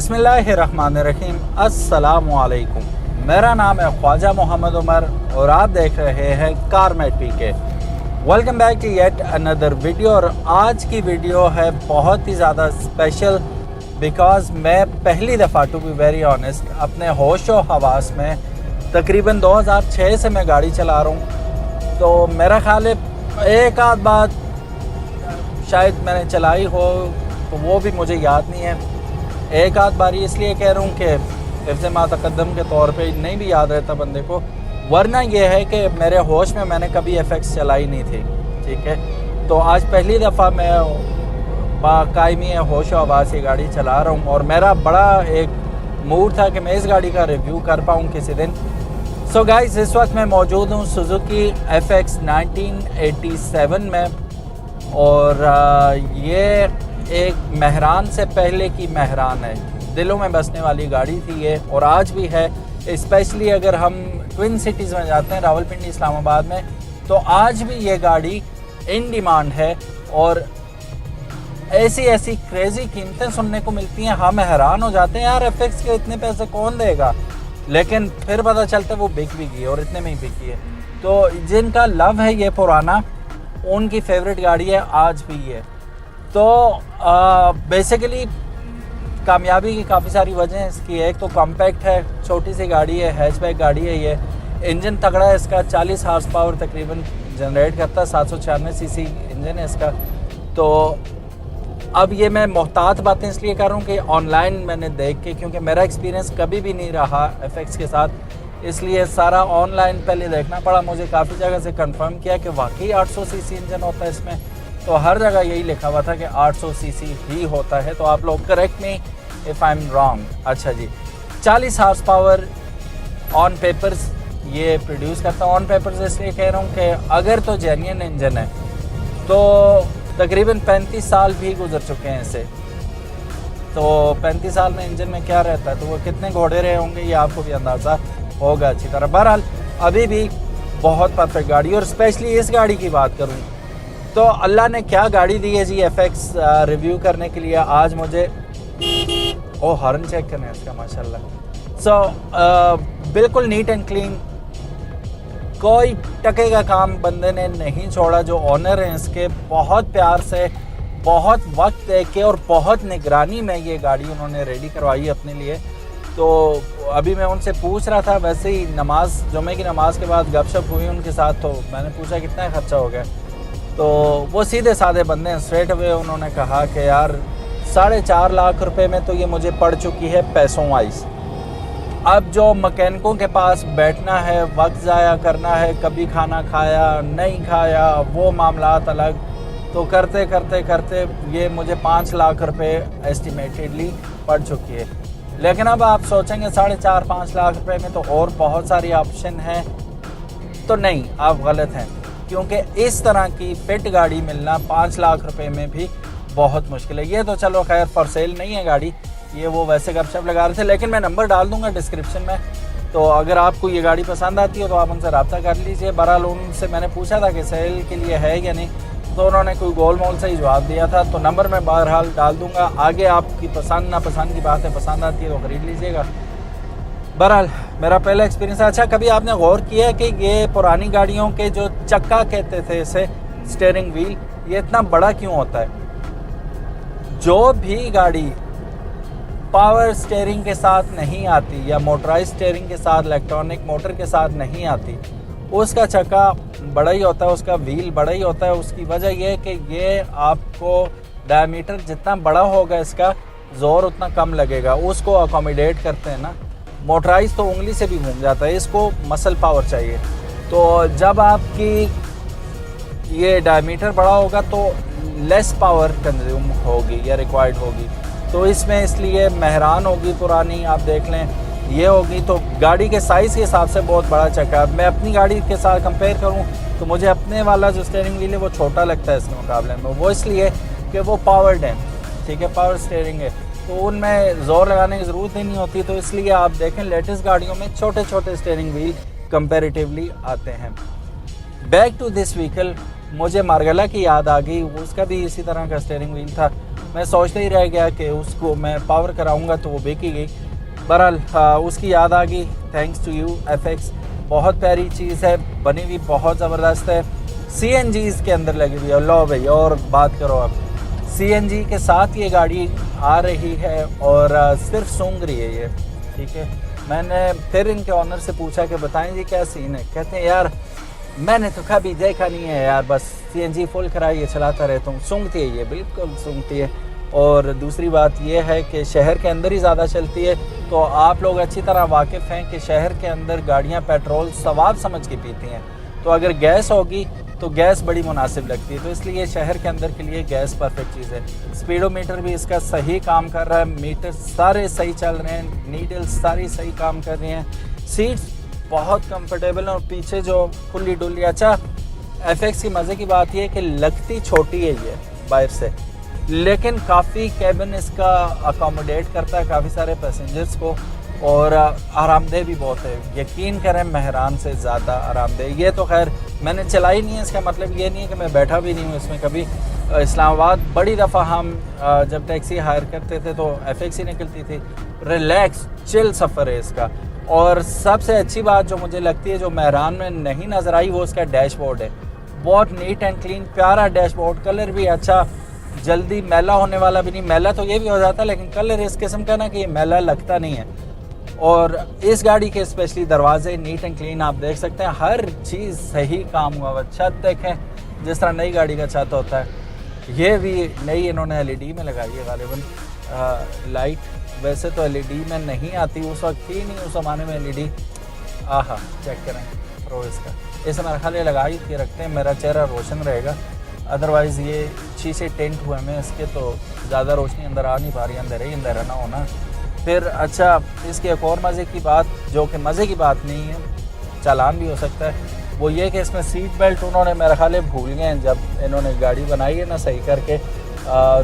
बिस्मिल्लाहिर्रहमानिर्रहीम। अस्सलामुअलैकुम। मेरा नाम है ख्वाजा मोहम्मद उमर और आप देख रहे हैं Carmate PK. Welcome back to yet another video. और आज की वीडियो है बहुत ही ज़्यादा स्पेशल बिकॉज़ मैं पहली दफ़ा टू बी वेरी ऑनेस्ट अपने होश व हवास में तकरीबन 2006 से मैं गाड़ी चला रहा हूँ। तो मेरा ख्याल है एक आध बात शायद मैंने चलाई हो तो वो भी मुझे याद नहीं है। एक आध बारी इसलिए कह रहा हूँ कि हिफ्ज़ मा तक़द्दम के तौर पे नहीं भी याद रहता बंदे को, वरना ये है कि मेरे होश में मैंने कभी FX चलाई नहीं थी। ठीक है, तो आज पहली दफ़ा मैं बाकायमी होश आवाज़ से गाड़ी चला रहा हूँ और मेरा बड़ा एक मूड था कि मैं इस गाड़ी का रिव्यू कर पाऊँ किसी दिन। सो गाइस, इस वक्त मैं मौजूद हूँ सुजुकी FX 1987 में और ये एक मेहरान से पहले की मेहरान है। दिलों में बसने वाली गाड़ी थी ये और आज भी है। स्पेशली अगर हम ट्विन सिटीज़ में जाते हैं, रावलपिंडी इस्लामाबाद में, तो आज भी ये गाड़ी इन डिमांड है और ऐसी ऐसी क्रेज़ी कीमतें सुनने को मिलती हैं। हम हैरान हो जाते हैं, यार FX के इतने पैसे कौन देगा, लेकिन फिर पता चलता है वो बिक भी गई और इतने में ही बिकी है। तो जिनका लव है ये पुराना, उनकी फेवरेट गाड़ी है आज भी ये। तो बेसिकली कामयाबी की काफ़ी सारी वजह हैं इसकी। एक तो कॉम्पैक्ट है, छोटी सी गाड़ी है, हैचबैक गाड़ी है ये। इंजन तगड़ा है इसका, 40 हार्स पावर तकरीबन जनरेट करता है, 796 सीसी इंजन है इसका। तो अब ये मैं मोहतात बातें इसलिए कर रहा हूँ कि ऑनलाइन मैंने देख के, क्योंकि मेरा एक्सपीरियंस कभी भी नहीं रहा FX के साथ, इसलिए सारा ऑनलाइन पहले देखना पड़ा। मुझे काफ़ी जगह से कंफर्म किया कि वाकई 800 सीसी इंजन होता है इसमें। तो हर जगह यही लिखा हुआ था कि 800 सीसी ही होता है। तो आप लोग correct me if I am wrong. अच्छा जी, 40 हार्स पावर ऑन पेपर्स ये प्रोड्यूस करता है। ऑन पेपर्स इसलिए कह रहा हूँ कि अगर तो जेन्युइन इंजन है तो तकरीबन 35 साल भी गुजर चुके हैं इसे। तो 35 साल में इंजन में क्या रहता है, तो वो कितने घोड़े रहे होंगे ये आपको भी अंदाज़ा होगा अच्छी तरह। बहरहाल अभी भी बहुत परफेक्ट गाड़ी। और स्पेशली इस गाड़ी की बात करूँ तो अल्लाह ने क्या गाड़ी दी है जी FX रिव्यू करने के लिए आज मुझे। ओ हॉर्न चेक करना है इसका, माशाल्लाह। सो बिल्कुल नीट एंड क्लीन, कोई टके का काम बंदे ने नहीं छोड़ा। जो ओनर हैं इसके, बहुत प्यार से, बहुत वक्त दे के और बहुत निगरानी में ये गाड़ी उन्होंने रेडी करवाई अपने लिए। तो अभी मैं उनसे पूछ रहा था, वैसे ही नमाज, जुमे की नमाज के बाद गपशप हुई उनके साथ, तो मैंने पूछा कितना खर्चा हो गया। तो वो सीधे साधे बंदे हैं, स्ट्रेट अवे उन्होंने कहा कि यार 4.5 लाख रुपए में तो ये मुझे पड़ चुकी है पैसों वाइज। अब जो मकैनिकों के पास बैठना है, वक्त ज़ाया करना है, कभी खाना खाया नहीं खाया वो मामलात अलग, तो करते करते करते ये मुझे 5 लाख रुपए एस्टिमेटेडली पड़ चुकी है। लेकिन अब आप सोचेंगे 4.5-5 लाख रुपए में तो और बहुत सारी ऑप्शन हैं, तो नहीं, आप गलत हैं। क्योंकि इस तरह की फिट गाड़ी मिलना 5 लाख रुपए में भी बहुत मुश्किल है। ये तो चलो खैर फॉर सेल नहीं है गाड़ी, ये वो वैसे गपशप लगा रहे थे। लेकिन मैं नंबर डाल दूंगा डिस्क्रिप्शन में, तो अगर आपको ये गाड़ी पसंद आती हो तो आप उनसे रब्ता कर लीजिए। बहरहाल उनसे मैंने पूछा था कि सेल के लिए है या नहीं, तो उन्होंने कोई गोल मोल से ही जवाब दिया था। तो नंबर मैं बहरहाल डाल दूंगा। आगे आपकी पसंद नापसंद की बात है, पसंद आती है तो ख़रीद लीजिएगा। बहरहाल मेरा पहला एक्सपीरियंस है। अच्छा, कभी आपने गौर किया है कि ये पुरानी गाड़ियों के जो चक्का कहते थे इसे, स्टीयरिंग व्हील, ये इतना बड़ा क्यों होता है? जो भी गाड़ी पावर स्टीयरिंग के साथ नहीं आती या मोटराइज स्टीयरिंग के साथ, इलेक्ट्रॉनिक मोटर के साथ नहीं आती, उसका चक्का बड़ा ही होता है, उसका व्हील बड़ा ही होता है। उसकी वजह यह है कि ये आपको डायमीटर जितना बड़ा होगा इसका, ज़ोर उतना कम लगेगा, उसको अकोमोडेट करते हैं ना। मोटराइज तो उंगली से भी घूम जाता है, इसको मसल पावर चाहिए। तो जब आपकी ये डायमीटर बड़ा होगा तो लेस पावर कंज्यूम होगी या रिक्वायर्ड होगी। तो इसमें इसलिए मेहरान होगी पुरानी, आप देख लें ये होगी। तो गाड़ी के साइज़ के हिसाब से बहुत बड़ा चक्का। मैं अपनी गाड़ी के साथ कंपेयर करूं तो मुझे अपने वाला जो स्टीयरिंग व्हील है वो छोटा लगता है इसके मुकाबले में। वो इसलिए कि वो पावर्ड है, ठीक है, पावर स्टीयरिंग है, तो उनमें ज़ोर लगाने की ज़रूरत ही नहीं होती। तो इसलिए आप देखें लेटेस्ट गाड़ियों में छोटे छोटे स्टीयरिंग व्हील कंपैरेटिवली आते हैं। बैक टू दिस व्हीकल, मुझे मार्गला की याद आ गई, उसका भी इसी तरह का स्टीयरिंग व्हील था मैं सोचते ही रह गया कि उसको मैं पावर कराऊंगा तो वो बिक ही गई। बहरहाल उसकी याद आ गई। थैंक्स टू यू FX, बहुत प्यारी चीज़ है, बनी हुई बहुत ज़बरदस्त है। CNG इसके अंदर लगी हुई है। लो भाई और बात करो आप, CNG के साथ ये गाड़ी आ रही है और सिर्फ सूंघ रही है ये, ठीक है। मैंने फिर इनके ऑनर से पूछा कि बताएं जी क्या सीन है। कहते हैं यार मैंने तो कभी देखा नहीं है यार, बस CNG फुल कराइए चलाता रहता हूँ। सूंघती है ये, बिल्कुल सूंघती है। और दूसरी बात ये है कि शहर के अंदर ही ज़्यादा चलती है, तो आप लोग अच्छी तरह वाकिफ़ हैं कि शहर के अंदर गाड़ियाँ पेट्रोल सवाब समझ के पीती हैं, तो अगर गैस होगी तो गैस बड़ी मुनासिब लगती है। तो इसलिए शहर के अंदर के लिए गैस परफेक्ट चीज़ है। स्पीडोमीटर भी इसका सही काम कर रहा है, मीटर सारे सही चल रहे हैं, नीडल्स सारी सही काम कर रही हैं, सीट्स बहुत कंफर्टेबल हैं और पीछे जो खुली डुली। अच्छा FX की मज़े की बात यह है कि लगती छोटी है ये बाहर से, लेकिन काफ़ी कैबिन इसका अकोमोडेट करता है काफ़ी सारे पैसेंजर्स को, और आरामदेह भी बहुत है। यकीन करें मेहरान से ज़्यादा आरामदेह। ये तो खैर मैंने चलाई नहीं है, इसका मतलब ये नहीं है कि मैं बैठा भी नहीं हूँ इसमें कभी। इस्लामाबाद बड़ी दफ़ा हम जब टैक्सी हायर करते थे तो FX ही निकलती थी। रिलैक्स चिल सफ़र है इसका। और सबसे अच्छी बात जो मुझे लगती है, जो मेहरान में नहीं नज़र आई, वो उसका डैशबोर्ड है। बहुत नीट एंड क्लीन प्यारा डैशबोर्ड, कलर भी अच्छा, जल्दी मैला होने वाला भी नहीं। मैला तो ये भी हो जाता है, लेकिन कलर इस किस्म का ना कि ये मैला लगता नहीं है। और इस गाड़ी के स्पेशली दरवाजे नीट एंड क्लीन आप देख सकते हैं, हर चीज़ सही काम हुआ हुआ। छत देखें जिस तरह नई गाड़ी का छत होता है, ये भी नई इन्होंने LED में लगाई है गालिबन लाइट। वैसे तो LED में नहीं आती, उस वक्त थी नहीं उस ज़माने में LED। आहा चेक करें प्रो इसका, इसे मेरा ख्याल लगा ही के रखते हैं, मेरा चेहरा रोशन रहेगा। अदरवाइज़ ये शीशे टेंट हुए हैं इसके, तो ज़्यादा रोशनी अंदर आ नहीं पा रही, अंदर ही अंदर ना होना। फिर अच्छा इसकी एक और मज़े की बात, जो कि मज़े की बात नहीं है, चालान भी हो सकता है, वो ये कि इसमें सीट बेल्ट उन्होंने मेरा ख्याल भूल गए हैं जब इन्होंने गाड़ी बनाई है ना, सही करके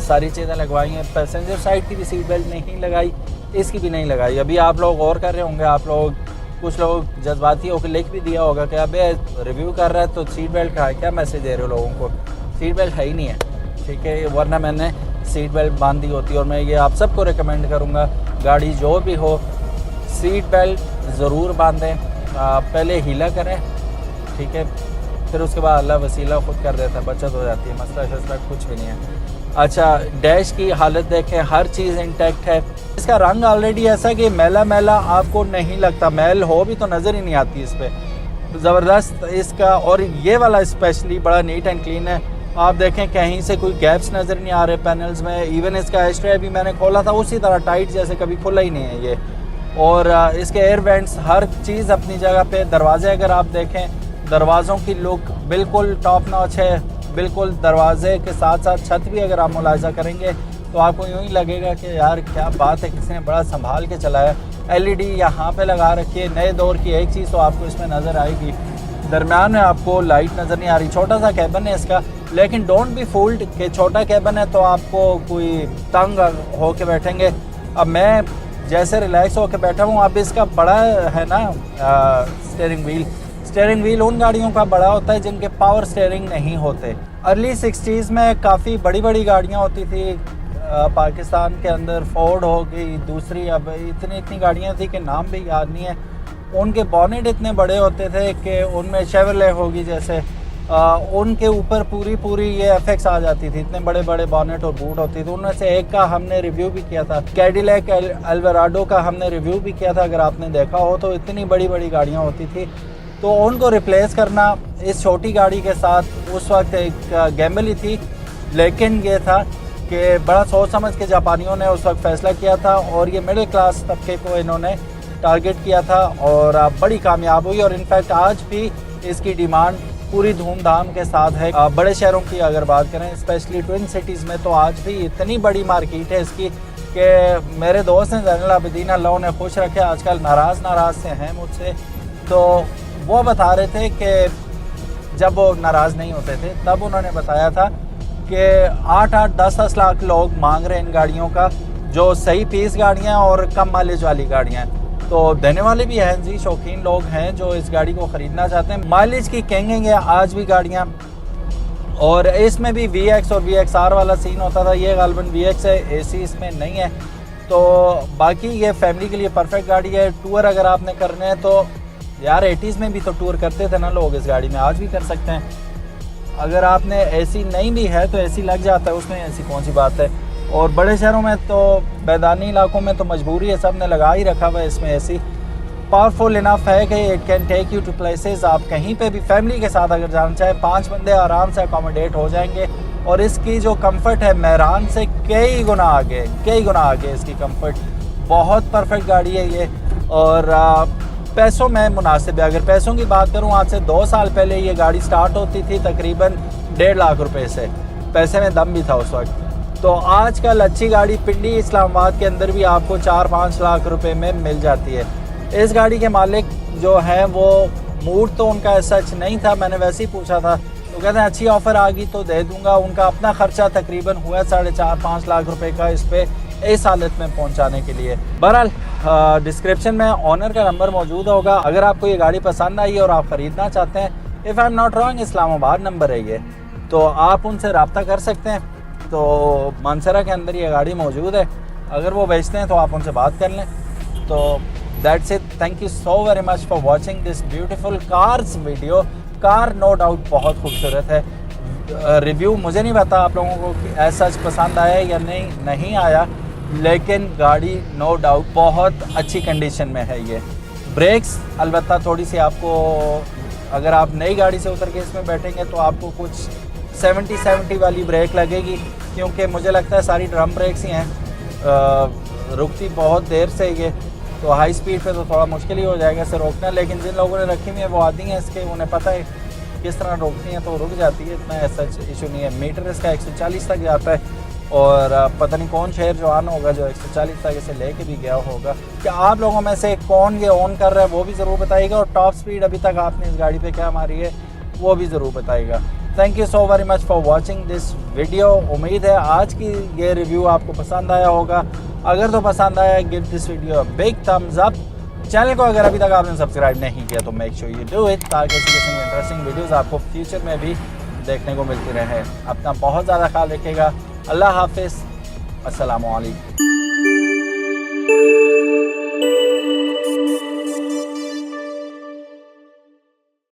सारी चीज़ें लगवाई हैं। पैसेंजर साइड की भी सीट बेल्ट नहीं लगाई, इसकी भी नहीं लगाई। अभी आप लोग गौर कर रहे होंगे, आप लोग कुछ लोग जज्बाती होकर लिख भी दिया होगा कि अबे रिव्यू कर रहा है तो सीट बेल्ट का है, क्या मैसेज दे रहे हो लोगों को। सीट बेल्ट है ही नहीं है, ठीक है, वरना मैंने सीट बेल्ट बांध दी होती। और मैं ये आप सबको रिकमेंड करूँगा, गाड़ी जो भी हो सीट बेल्ट ज़रूर बांधें। पहले हीला करें, ठीक है, फिर उसके बाद अल्लाह वसीला खुद कर देता है, बचत हो जाती है, मसला शसला कुछ भी नहीं है। अच्छा डैश की हालत देखें, हर चीज़ इंटैक्ट है। इसका रंग ऑलरेडी ऐसा कि मैला मैला आपको नहीं लगता, मैल हो भी तो नज़र ही नहीं आती इस पर, ज़बरदस्त इसका। और ये वाला स्पेशली बड़ा नीट एंड क्लीन है। आप देखें कहीं से कोई गैप्स नज़र नहीं आ रहे पैनल्स में। इवन इसका एस्ट्रे भी मैंने खोला था उसी तरह टाइट जैसे कभी खुला ही नहीं है ये। और इसके एयर वेंट्स हर चीज़ अपनी जगह पे। दरवाजे अगर आप देखें, दरवाज़ों की लुक बिल्कुल टॉप नॉच है, बिल्कुल दरवाजे के साथ साथ छत भी अगर आप मुलाहिजा करेंगे तो आपको यूँ ही लगेगा कि यार क्या बात है, किसी ने बड़ा संभाल के चलाया। LED यहाँ पे लगा रखी है। नए दौर की एक चीज़ तो आपको इसमें नज़र आएगी, दरम्यान में आपको लाइट नज़र नहीं आ रही। छोटा सा कैबिन है इसका, लेकिन डोंट बी फूल्ड कि छोटा कैबिन है तो आपको कोई तंग हो के बैठेंगे। अब मैं जैसे रिलैक्स होकर बैठा हूँ, अब इसका बड़ा है ना स्टीयरिंग व्हील उन गाड़ियों का बड़ा होता है जिनके पावर स्टीयरिंग नहीं होते। अर्ली 60s में काफ़ी बड़ी बड़ी गाड़ियाँ होती थी पाकिस्तान के अंदर, फोर्ड हो गई, दूसरी अब इतनी गाड़ियाँ थी कि नाम भी याद नहीं है। उनके बॉनेट इतने बड़े होते थे कि उनमें शेवरले होगी जैसे, उनके ऊपर पूरी ये FX आ जाती थी, इतने बड़े बड़े बॉनेट और बूट होती थी। उनमें से एक का हमने रिव्यू भी किया था, कैडिलैक एल्वराडो का हमने रिव्यू भी किया था, अगर आपने देखा हो तो। इतनी बड़ी बड़ी गाड़ियाँ होती थी, तो उनको रिप्लेस करना इस छोटी गाड़ी के साथ उस वक्त एक गैम्बल ही थी। लेकिन ये था कि बड़ा सोच समझ के जापानियों ने उस वक्त फ़ैसला किया था, और ये मिडिल क्लास तबके को इन्होंने टारगेट किया था और बड़ी कामयाब हुई। और इनफैक्ट आज भी इसकी डिमांड पूरी धूमधाम के साथ है। बड़े शहरों की अगर बात करें, स्पेशली ट्विन सिटीज़ में, तो आज भी इतनी बड़ी मार्केट है इसकी कि मेरे दोस्त हैं ज़ैनुल आबिदीन, अल्लाह उन्हें खुश रखे, आजकल नाराज़ से हैं मुझसे। तो वो बता रहे थे कि जब वो नाराज़ नहीं होते थे तब उन्होंने बताया था कि 8-8, 10-10 लाख लोग मांग रहे हैं इन गाड़ियों का, जो सही पीस गाड़ियाँ और कम माइलेज वाली गाड़ियाँ हैं। तो देने वाले भी हैं जी, शौकीन लोग हैं जो इस गाड़ी को ख़रीदना चाहते हैं। माइलेज की कहेंगे आज भी गाड़ियाँ, और इसमें भी VX और VXR वाला सीन होता था, ये गालिबन VX है, AC इसमें नहीं है। तो बाकी ये फैमिली के लिए परफेक्ट गाड़ी है। टूर अगर आपने करने हैं तो यार 80s में भी तो टूर करते थे ना लोग इस गाड़ी में, आज भी कर सकते हैं। अगर आपने AC नहीं भी है तो AC लग जाता है उसमें, ऐसी कौन सी बात है। और बड़े शहरों में तो मैदानी इलाकों में तो मजबूरी है, सब ने लगा ही रखा हुआ है इसमें AC। पावरफुल इनफ है कि it can take you to places. आप कहीं पे भी फैमिली के साथ अगर जाना चाहें 5 बंदे आराम से अकोमोडेट हो जाएंगे। और इसकी जो कंफर्ट है मेहरान से कई गुना आगे इसकी कंफर्ट। बहुत परफेक्ट गाड़ी है ये। और पैसों में मुनासिब है। अगर पैसों की बात करूँ, आज से 2 साल पहले ये गाड़ी स्टार्ट होती थी तकरीबन 1.5 लाख रुपए से। पैसे में दम भी था उस वक्त। तो आजकल अच्छी गाड़ी पिंडी इस्लामाबाद के अंदर भी आपको 4-5 लाख रुपए में मिल जाती है। इस गाड़ी के मालिक जो हैं वो मूड तो उनका सच नहीं था, मैंने वैसे ही पूछा था तो कहते हैं अच्छी ऑफ़र आ गई तो दे दूंगा। उनका अपना खर्चा तकरीबन हुआ 4.5-5 लाख रुपए का इस पे इस हालत में पहुंचाने के लिए। बहरहाल डिस्क्रिप्शन में ऑनर का नंबर मौजूद होगा। अगर आपको ये गाड़ी पसंद आई और आप ख़रीदना चाहते हैं, if I am not wrong Islamabad number है ये, तो आप उनसे रब्ता कर सकते हैं। तो मानसरा के अंदर ये गाड़ी मौजूद है, अगर वो बेचते हैं तो आप उनसे बात कर लें। तो that's it, thank you so very much for watching this beautiful cars video. Car no doubt बहुत खूबसूरत है। रिव्यू मुझे नहीं पता आप लोगों को ऐसा पसंद आया या नहीं आया, लेकिन गाड़ी नो डाउट बहुत अच्छी कंडीशन में है ये। ब्रेक्स अलबत्ता थोड़ी सी आपको, अगर आप नई गाड़ी से उतर के इसमें बैठेंगे तो आपको कुछ 70 वाली ब्रेक लगेगी, क्योंकि मुझे लगता है सारी ड्रम ब्रेक्स ही हैं। रुकती बहुत देर से ये, तो हाई स्पीड पे तो थोड़ा मुश्किल ही हो जाएगा इसे रोकना। लेकिन जिन लोगों ने रखी हुई है वो आदी हैं इसके, उन्हें पता है किस तरह रोकती हैं, तो रुक जाती है। इतना ऐसा इशू नहीं है। मीटर इसका 140 तक जाता है। और पता नहीं कौन शहर जवान होगा जो 140 तक इसे लेके भी गया होगा। क्या आप लोगों में से कौन ये ऑन कर रहा है वो भी ज़रूर बताइएगा। और टॉप स्पीड अभी तक आपने इस गाड़ी पे क्या मारी है वो भी ज़रूर बताइएगा। Thank you so very much for watching this video. उम्मीद है आज की ये रिव्यू आपको पसंद आया होगा। अगर तो पसंद आया, give this video big thumbs up. Channel को अगर अभी तक आपने सब्सक्राइब नहीं किया तो make sure you do it, ताकि ऐसी किस्म की इंटरेस्टिंग वीडियोस आपको फ्यूचर में भी देखने को मिलती रहे। अपना बहुत ज़्यादा ख्याल रखिएगा। अल्लाह हाफिज़, अस्सलामु अलैकुम।